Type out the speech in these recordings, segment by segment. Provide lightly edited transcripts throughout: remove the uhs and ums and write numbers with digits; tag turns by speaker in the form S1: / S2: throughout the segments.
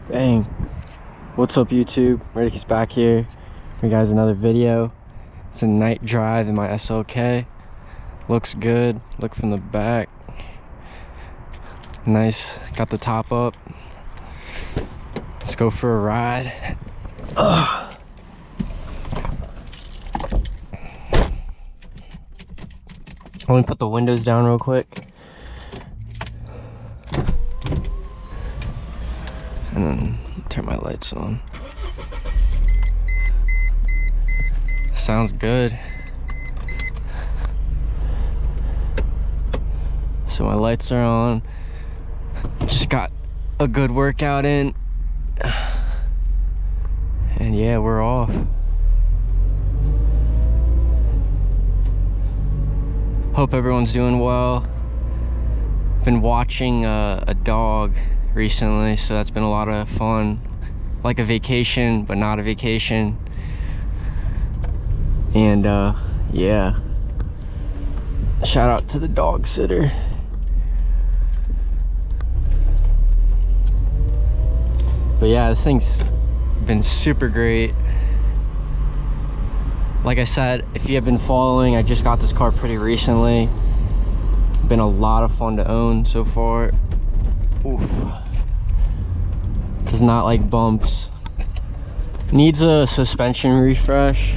S1: Bang. What's up, YouTube? Murtacus back here for you guys another video. It's a night drive in my SLK. Looks good. Look from the back. Nice. Got the top up. Let's go for a ride. Let me put the windows down real quick. And then turn my lights on. Sounds good. So my lights are on. Just got a good workout in. And yeah, we're off. Hope everyone's doing well. Been watching a dog recently, so that's been a lot of fun. Like a vacation, but not a vacation. And yeah, shout out to the dog sitter. But yeah, this thing's been super great. Like I said, if you have been following, I just got this car pretty recently. Been a lot of fun to own so far. Oof. Does not like bumps. Needs a suspension refresh,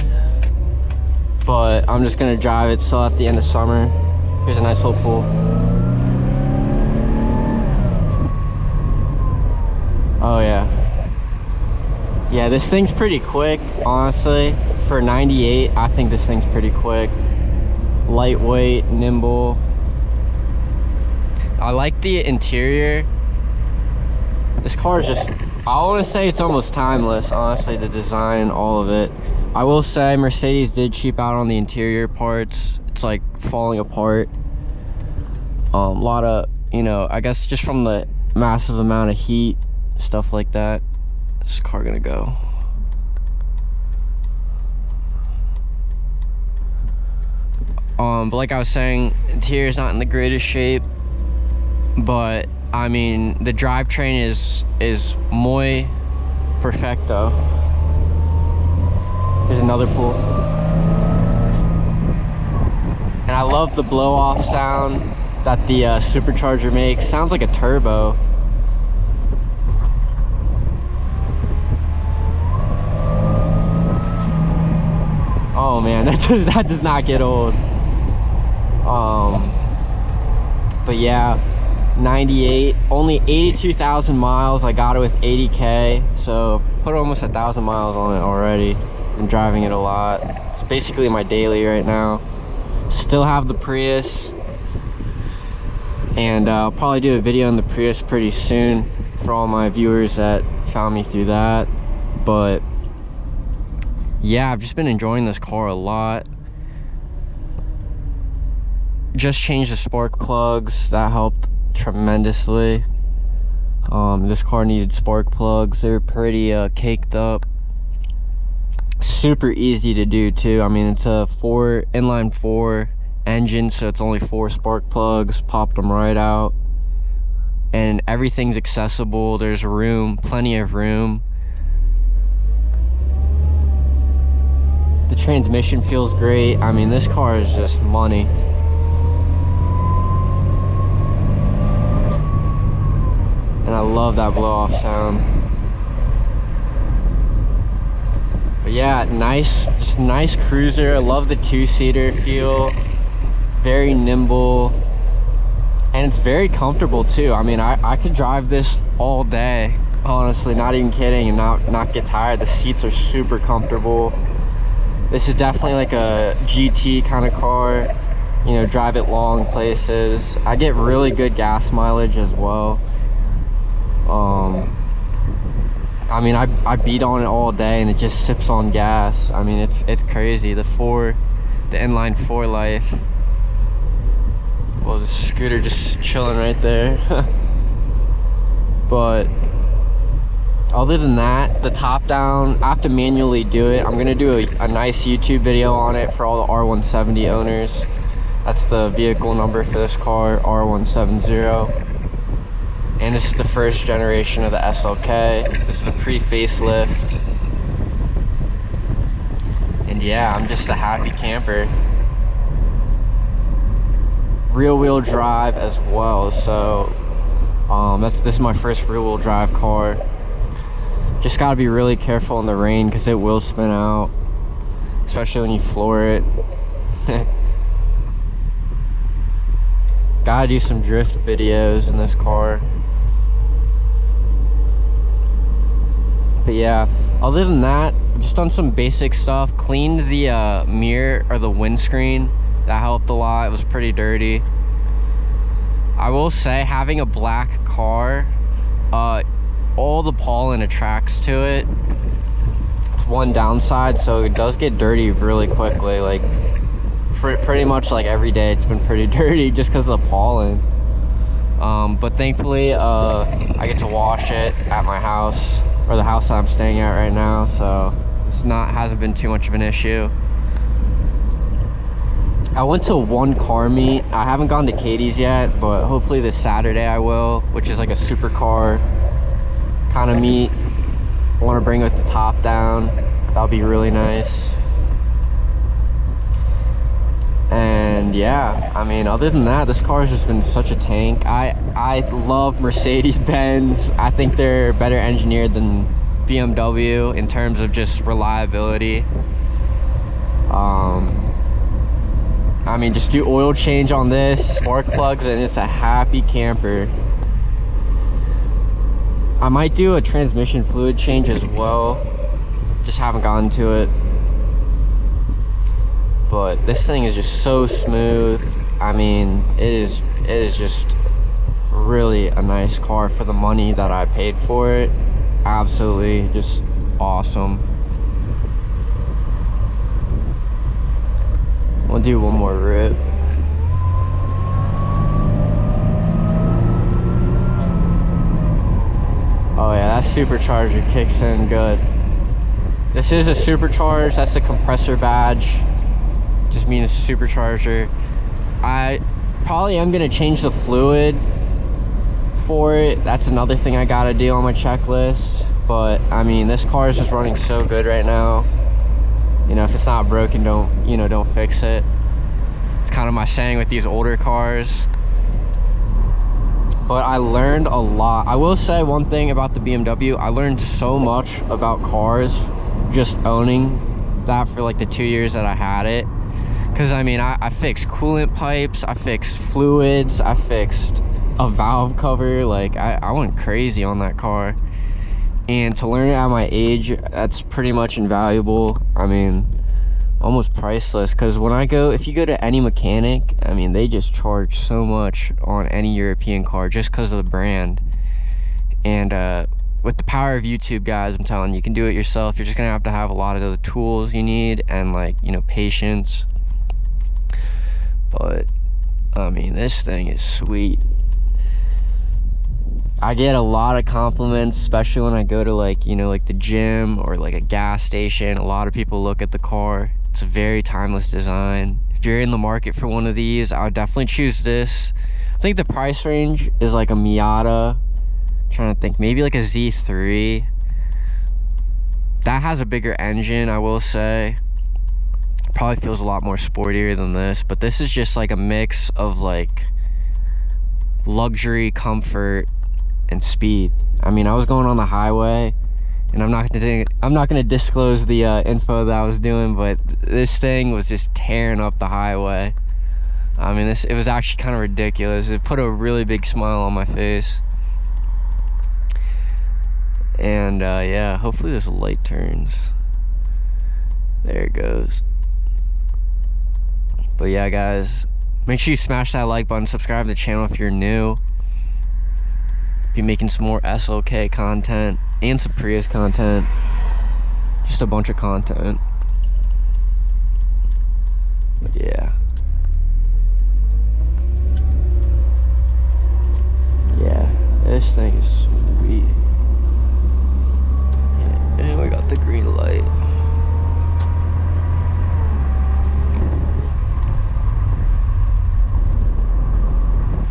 S1: but I'm just gonna drive it still at the end of summer. Here's a nice little pool. Oh yeah. Yeah, this thing's pretty quick, honestly. For 98, I think this thing's pretty quick. Lightweight, nimble. I like the interior. This car is just, I want to say it's almost timeless, honestly, the design, all of it. I will say Mercedes did cheap out on the interior parts. It's like falling apart. A lot of, you know, I guess just from the massive amount of heat, stuff like that. This car gonna go. But like I was saying, interior is not in the greatest shape, but I mean the drivetrain is muy perfecto. There's another pool, and I love the blow off sound that the supercharger makes. Sounds like a turbo. Oh man, that does not get old. But yeah, 98, only 82,000 miles. I got it with 80K, so put almost 1,000 miles on it already. Been driving it a lot. It's basically my daily right now. Still have the Prius, and I'll probably do a video on the Prius pretty soon for all my viewers that found me through that. But yeah, I've just been enjoying this car a lot. Just changed the spark plugs. That helped tremendously. This car needed spark plugs. They were pretty caked up. Super easy to do too. I mean, it's a inline 4 engine, so it's only 4 spark plugs. Popped them right out. And everything's accessible. There's room, plenty of room. The transmission feels great. I mean, this car is just money. And I love that blow-off sound. But yeah, just nice cruiser. I love the 2-seater feel. Very nimble. And it's very comfortable too. I mean, I could drive this all day, honestly, not even kidding, and not get tired. The seats are super comfortable. This is definitely like a GT kind of car, you know, drive it long places. I get really good gas mileage as well. I mean, I beat on it all day and it just sips on gas. I mean, it's crazy. The inline 4 life. Well, the scooter just chilling right there. But other than that, the top down, I have to manually do it. I'm gonna do a nice YouTube video on it for all the R170 owners. That's the vehicle number for this car, R170. And this is the first generation of the SLK. This is the pre-facelift. And yeah, I'm just a happy camper. Rear wheel drive as well, so this is my first rear wheel drive car. Just gotta be really careful in the rain because it will spin out, especially when you floor it. Gotta do some drift videos in this car. But yeah, other than that, just done some basic stuff. Cleaned the mirror or the windscreen. That helped a lot. It was pretty dirty. I will say, having a black car, all the pollen attracts to it. It's one downside, so it does get dirty really quickly. Like pretty much like every day it's been pretty dirty just because of the pollen. But thankfully I get to wash it at my house, or the house that I'm staying at right now, so it's hasn't been too much of an issue. I went to one car meet. I haven't gone to Katie's yet, but hopefully this Saturday I will, which is like a supercar kind of meet. I want to bring like the top down. That'll be really nice. And yeah, I mean, other than that, this car has just been such a tank. I love Mercedes-Benz. I think they're better engineered than BMW in terms of just reliability. I mean, just do oil change on this, spark plugs, and it's a happy camper. I might do a transmission fluid change as well. Just haven't gotten to it. But this thing is just so smooth. I mean, it is just really a nice car for the money that I paid for it. Absolutely just awesome. We'll do one more rip. Oh yeah, that supercharger kicks in good. This is a supercharged, that's the compressor badge. Just means supercharger. I probably am gonna change the fluid for it. That's another thing I gotta do on my checklist. But I mean, this car is just running so good right now. You know, if it's not broken, don't fix it. It's kind of my saying with these older cars. But I learned a lot. I will say one thing about the BMW. I learned so much about cars just owning that for like the 2 years that I had it. Because I mean, I fixed coolant pipes, I fixed fluids, I fixed a valve cover. Like I went crazy on that car. And to learn it at my age, that's pretty much invaluable. I mean, almost priceless. Because if you go to any mechanic, I mean, they just charge so much on any European car just because of the brand. And with the power of YouTube, guys, I'm telling you, you can do it yourself. You're just gonna have to have a lot of the tools you need and, like, you know, patience. But I mean, this thing is sweet. I get a lot of compliments, especially when I go to, like, you know, like the gym or like a gas station. A lot of people look at the car. It's a very timeless design. If you're in the market for one of these, I would definitely choose this. I think the price range is like a Miata. I'm trying to think, maybe like a Z3. That has a bigger engine, I will say. Probably feels a lot more sportier than this, but this is just like a mix of like luxury, comfort, and speed. I mean, I was going on the highway, and I'm not gonna disclose the info that I was doing, but this thing was just tearing up the highway. I mean, it was actually kind of ridiculous. It put a really big smile on my face. And yeah, hopefully this light turns. There it goes. But yeah, guys, make sure you smash that like button, subscribe to the channel if you're new. Be making some more SLK content and some Prius content. Just a bunch of content. But yeah. Yeah, this thing is sweet. And we got the green light.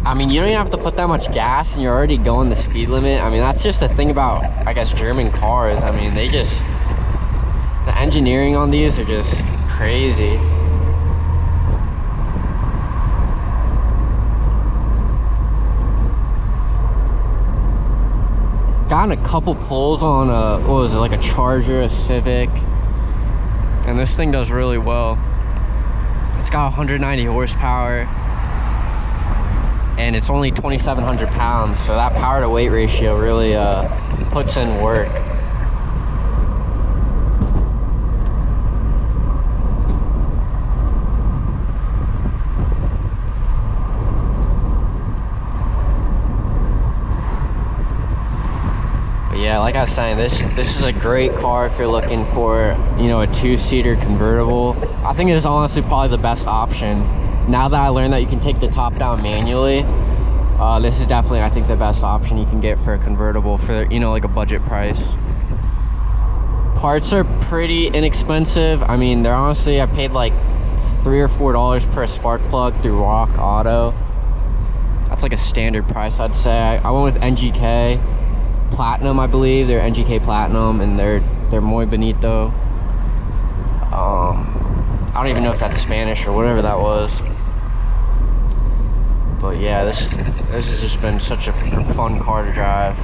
S1: I mean, mean, you don't even have to put that much gas and you're already going the speed limit. I mean, that's just the thing about, I guess, German cars. I mean, they just, the engineering on these are just crazy. Gotten a couple pulls on a, what was it, like a Charger, a Civic, and this thing does really well. It's got 190 horsepower and it's only 2,700 pounds, so that power to weight ratio really puts in work. Yeah, like I was saying, this is a great car if you're looking for, you know, a 2-seater convertible. I think it is honestly probably the best option. Now that I learned that you can take the top down manually, this is definitely, I think, the best option you can get for a convertible for, you know, like a budget price. Parts are pretty inexpensive. I mean, they're honestly, I paid like $3 or $4 per spark plug through Rock Auto. That's like a standard price, I'd say. I went with NGK Platinum, I believe. They're NGK Platinum, and they're Muy Bonito. I don't even know if that's Spanish or whatever that was. But yeah, this has just been such a fun car to drive.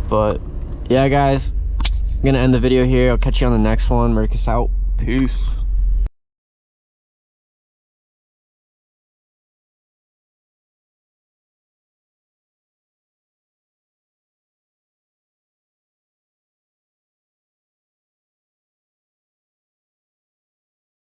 S1: But yeah, guys, I'm gonna end the video here. I'll catch you on the next one. Murtacus out. Peace.